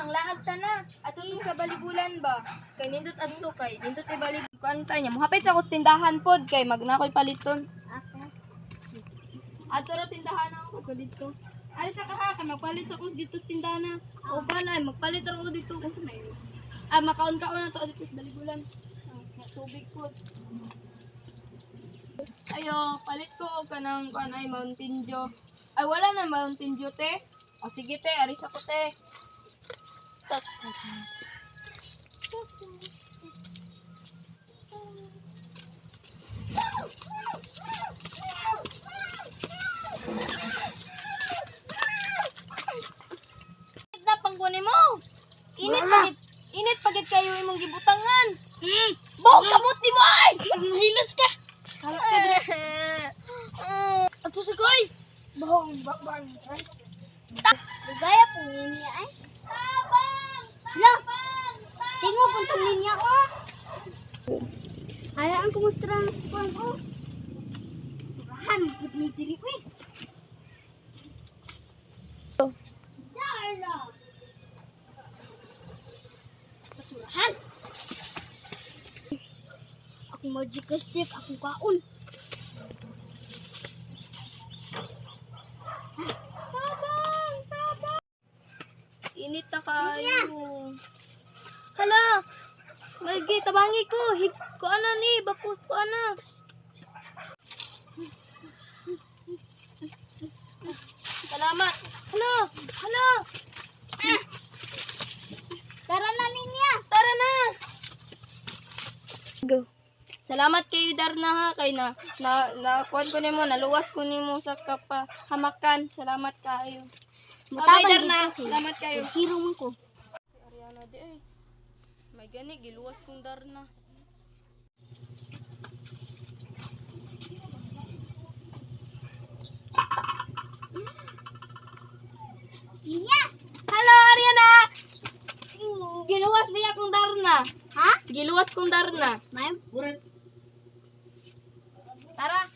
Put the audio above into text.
manglaag ta na. Ato to sa baligulan ba? Kay nindot adto kay nindot ay balig kuanta niya. Mohapit sa ko tindahan pod kay magnakoy paliton. Okay. Ato ra tindahan ako dito. Ay sa kaha kay magpalit ako dito sa tindahan. O balay magpalit ra ako dito kasi may makaon-kaon na to dito sa baligulan. Nga tubig ko. Ayo, palit ko og kanang kanay Mountain Dew. Ay wala na Mountain Dew te. O sige te, aris ako te. Na pangkunin mo. Init pagit kayo imong gibutangan. Bawag kamot ni mo ay. Mahilas ka. Ato sa koy. Bahong bakbang. Ligaya po niya ay. Tabang! Tingo puntong linya ko. Hayaan ko mostra ng spawn ko. Surahan, good ni diri ko eh. Darla. Basurahan. Akong magical stick, akong kaon. Tabang! Init na kayo. Hala! Magi, tabangi ko. Ko ana ni, bapos ko ana. Salamat. Hala! Hala! Tara na ninya. Tara na! Go. Salamat kayo Darna ha kay na kuan ko nimo naluwas ko nimo sa hamakan. Salamat kayo. Bye Darna. Salamat kayo. Hero mo ko. Ariana di ay. May gani giluwas kong Darna. Ninya. Hello Ariana. Giluwas biya kong Darna. Ha? Giluwas kong Darna. May Tara.